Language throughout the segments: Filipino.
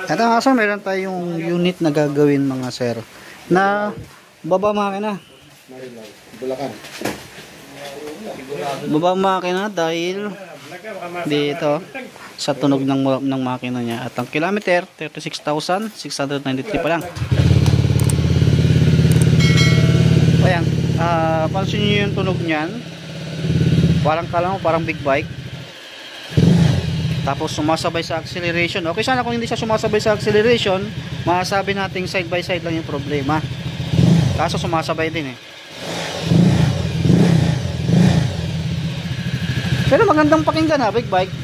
Ito nga sir, meron tayong unit na gagawin mga sir na baba makina. Bulacan. Baba makina dahil dito sa tunog ng makina niya. At ang kilometer 36,693 pa lang. Ayan, pansin nyo yung tunog niyan. Parang big bike. Tapos sumasabay sa acceleration. Okay sana kung hindi siya sumasabay sa acceleration, masasabi nating side by side lang yung problema. Kaso sumasabay din eh. Pero magandang pakinggan ha, big bike.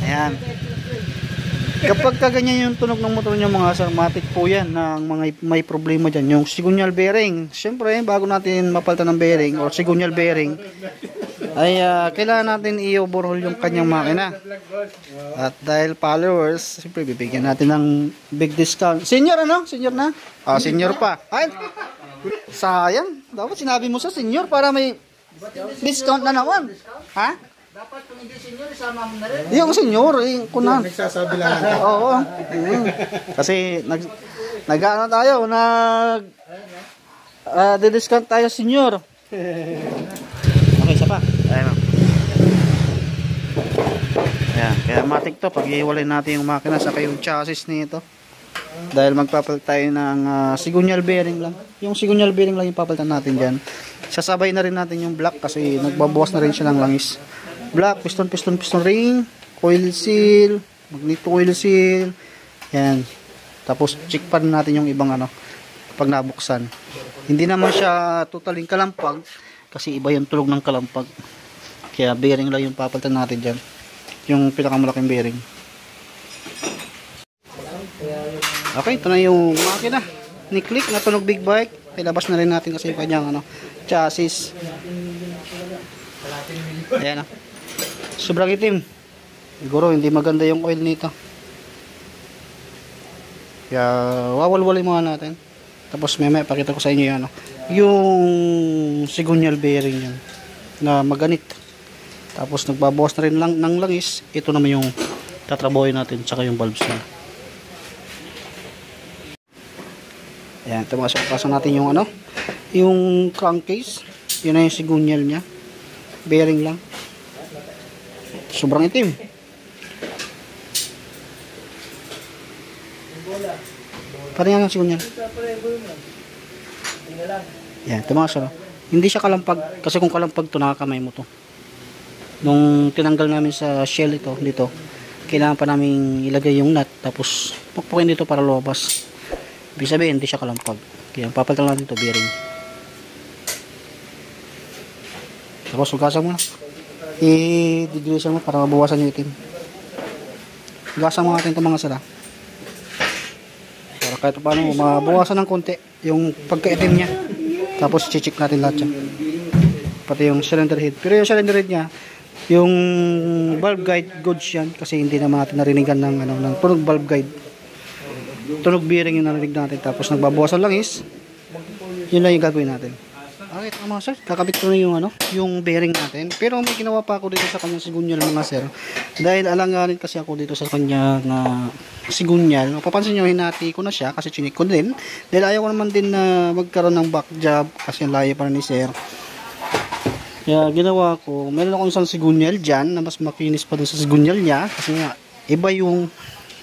Ayan. Kapag kaganyan yung tunog ng motor nyo mga sir, matik po yan ng mga may problema dyan. Yung sigunyal bearing. Siyempre, bago natin mapalitan ng bearing or sigunyal bearing, ay kailangan natin i-overhaul yung kanyang makina. At dahil followers, siyempre bibigyan natin ng big discount. Senior ano? Senior na? Senior pa. Ay, sayang. Dapat sinabi mo sa senior para may discount na naman. Ha? Dapat kung hindi senior, isama mo na rin. Yung senior, kunan. Nagsasabi lang. Oo. Kasi nag-ano tayo, di-discount tayo senior. Okay, isa pa. Ayan. Ayan, kaya matik to pag iiwalay natin yung makina saka yung chassis nito. Dahil magpapalit tayo ng sigunyal bearing lang. Yung sigunyal bearing lang yung papalitan natin dyan. Sasabay na rin natin yung block kasi nagbabawas na rin siya ng langis. Block, piston ring, coil seal, magneto coil seal. Yan. Tapos check pa rin natin yung ibang pag nabuksan. Hindi naman siya totaling kalampag kasi iba yung tulog ng kalampag. Kaya bearing lang yung papalitan natin dyan. Yung pinakamalaking bearing. Okay, ito na yung makina ni Click na tunog big bike. Ilabas na rin natin kasi yung kanyang chassis. Ayan sobrang itim. Siguro hindi maganda yung oil nito. Kaya wawalwalin muna natin. Tapos may pakita ko sa inyo yung sigunyal bearing yan na maganit. Tapos nagbabawas na rin lang ng langis. Ito naman yung tatrabuhin natin tsaka yung valves na. Ayan, pasok natin yung yung crankcase. Yun na yung sigunyal nya. Bearing lang. Sobrang itim. Parang yan ang sigunyal. Ayan, hindi siya kalampag. Kasi kung kalampag to, nakakamay mo to. Nung tinanggal namin sa shell dito, kailangan pa namin ilagay yung nut. Tapos pukpukin dito para lumabas. Ibig sabihin, hindi siya kalampag. Kaya papalitan natin ito, bearing. Tapos hugasan mo na. I-degreasan mo para mabawasan yung itim. Hugasan mo natin ito mga sila. Para kahit paano mabawasan ng konti yung pagkaitim niya. Tapos check natin lahat yan. Pati yung cylinder head. Pero yung cylinder head niya, yung valve guide goods yan. Kasi hindi naman natin narinigan ng tunog valve guide. Tunog bearing yung narinig natin. Tapos nagbabawasan langis. Yun lang yung gagawin natin. Okay, mga sir, kakabit ko na yung bearing natin. Pero may ginawa pa ako dito sa kanyang sigunyal mga sir. Dahil alanganin kasi ako dito sa kanyang sigunyal. Papansin nyo, hinati ko na siya kasi chinik ko din. Dahil ayaw ko naman din na magkaroon ng back job kasi layo pa ni sir. Kaya ginawa ko, meron akong isang sigunyal dyan na mas makinis pa dun sa sigunyal niya. Kasi nga, iba yung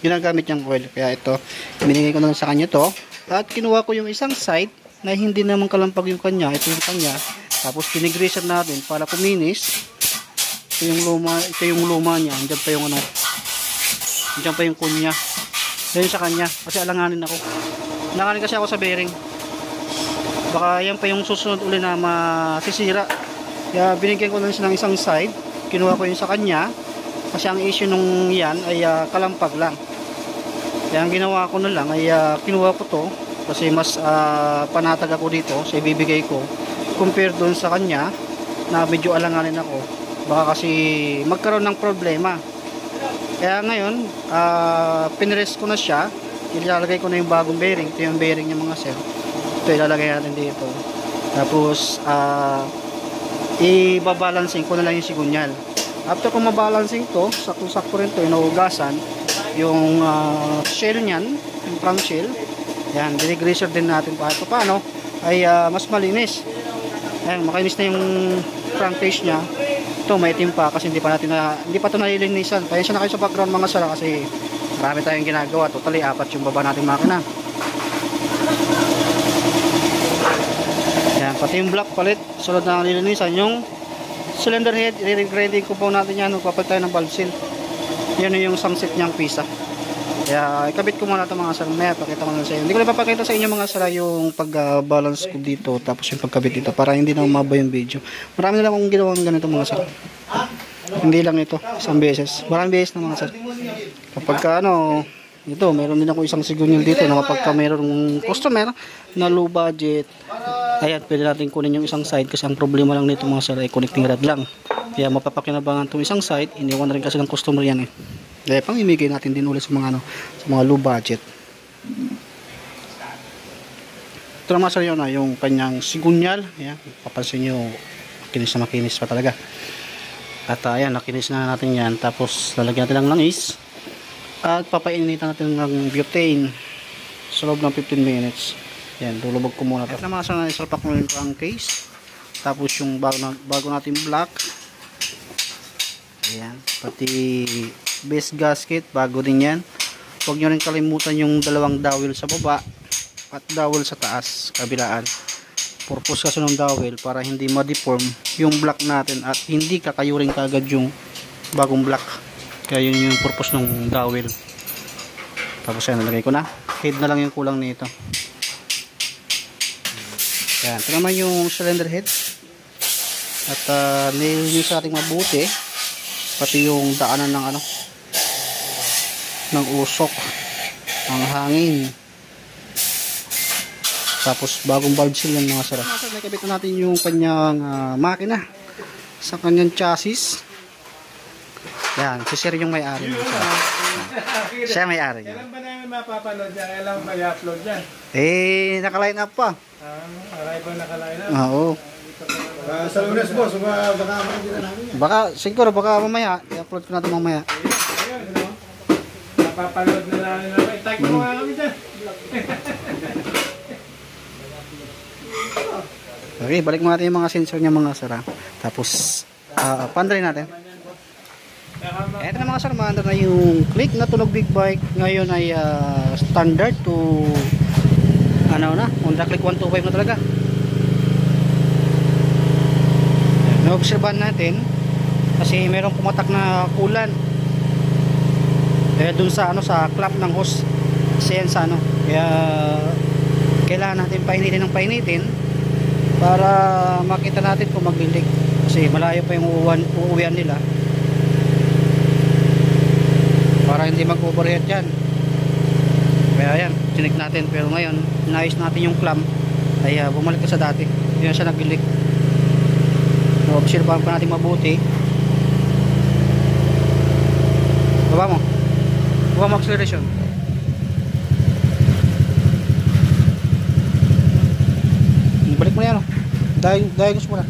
ginagamit niyang oil. Kaya ito, binigay ko na sa kanya to. At kinuha ko yung isang side na hindi naman kalampag yung kanya. Ito yung kanya. Tapos pinigreaser natin para kuminis. Ito yung luma niya. Andiyan pa yung andiyan pa yung kunya. Yan sa kanya. Kasi alanganin ako. Alanganin kasi ako sa bearing. Baka yan pa yung susunod uli na masisira. Kaya binigyan ko lang siya ng isang side. Kinuha ko yung sa kanya. Kasi ang issue nung yan ay kalampag lang. Kaya ang ginawa ko na lang ay kinuha ko to. Kasi mas panatag ako dito sa ibibigay ko compare doon sa kanya na medyo alanganin ako. Baka kasi magkaroon ng problema. Kaya ngayon, pinrest ko na siya. Ilalagay ko na yung bagong bearing. Ito yung bearing niya mga sir. Ito ilalagay natin dito. Tapos, ibabalancing ko na lang yung sigunyal. After kung mabalancing to, sakto-sakto rin to, inuugasan yung shell niyan, yung front shell. Yan, dinigreaser din natin kahit paano ay mas malinis. Ayan, makainis na yung front face niya. Ito maitim pa kasi hindi pa ito nalilinisan. Kaya siya na kayo sa background mga sala kasi marami tayong ginagawa. Totally 4 yung baba nating makina. Yan, pati yung block palit, sunod na nalilinisan yung cylinder head, i-regrade ko po natin yan. Magpapalit tayo ng valve seal. Yan yung sunset niyang pisa. Kaya ikabit ko muna ito mga sir. Maya pakita ko na sa inyo. Hindi ko na papakita sa inyo mga sir yung pag-balance ko dito. Tapos yung pagkabit dito para hindi na umaba yung video. Marami na lang akong ginawang ganito mga sir. Hindi lang ito. Isang beses. Maraming beses na mga sir. Kapag ito, meron din ako isang sigunyal dito na kapag mayroong customer na low budget, ayan, pwede natin kunin yung isang side kasi ang problema lang nito mga sir ay connecting rod lang. Kaya mapapakinabangan itong isang side, iniwan na rin kasi ng customer yan eh. Kaya pamimigay natin din ulit sa mga sa mga low budget. Ito naman sir yun yung kanyang sigunyal. Ayan, papansin nyo, makinis na makinis pa talaga. At ayan, nakinis na natin yan. Tapos lalagyan natin ng langis. At papainitan natin ng butane sa loob ng 15 minutes. Yan, lulubog ko muna ito. At naman sa isalpak mo yung case. Tapos yung bago natin block. Ayan, pati base gasket, bago din yan. Huwag nyo rin kalimutan yung dalawang dowel sa baba at dowel sa taas, kabilaan. Purpose kasi ng dowel para hindi ma-deform yung block natin at hindi kakayurin kagad yung bagong block. Kaya yun yung purpose ng dowel. Tapos yan, nalagay ko na. Head na lang yung kulang nito. Yan, ito naman yung cylinder head. At nilinis natin mabuti. Pati yung daanan ng ng usok, ang hangin. Tapos bagong valve seal yan mga sir. Nakabit na natin yung kanyang makina sa kanyang chassis. Yan, si sir yung may-ari. Siya may-ari. Kailan ba namin mapapanood yan? Kailan ba i-upload yan? Naka-line up pa. Aray ba nakaline up? Oo. Sa Lunes boss, baka makikita namin yan. Baka, siguro baka mamaya. I-upload ko natin mamaya. Ayun, no? Mapapanood na namin namin. Tag mo nga kami dyan. Okay, balik mo natin yung mga sensor niya mga sir. Tapos, pandry natin. Eto na mga sir, maandar na yung click na tunog big bike. Ngayon ay standard to Honda Click 125 na talaga. Na-obserbahan natin kasi merong pumatak na kulan dun sa sa clap ng hose kasi yan sa kaya kailangan natin painitin ng painitin para makita natin kung mag-leak kasi malayo pa yung uuwian nila para hindi mag-overheat yan. Kaya yan, chinik natin pero ngayon inayos natin yung clamp ay bumalik ka sa dati, hindi na siya nag-leak. Obserbahan pa natin mabuti. Baba mo acceleration. Balik mo yan diagnos mo na.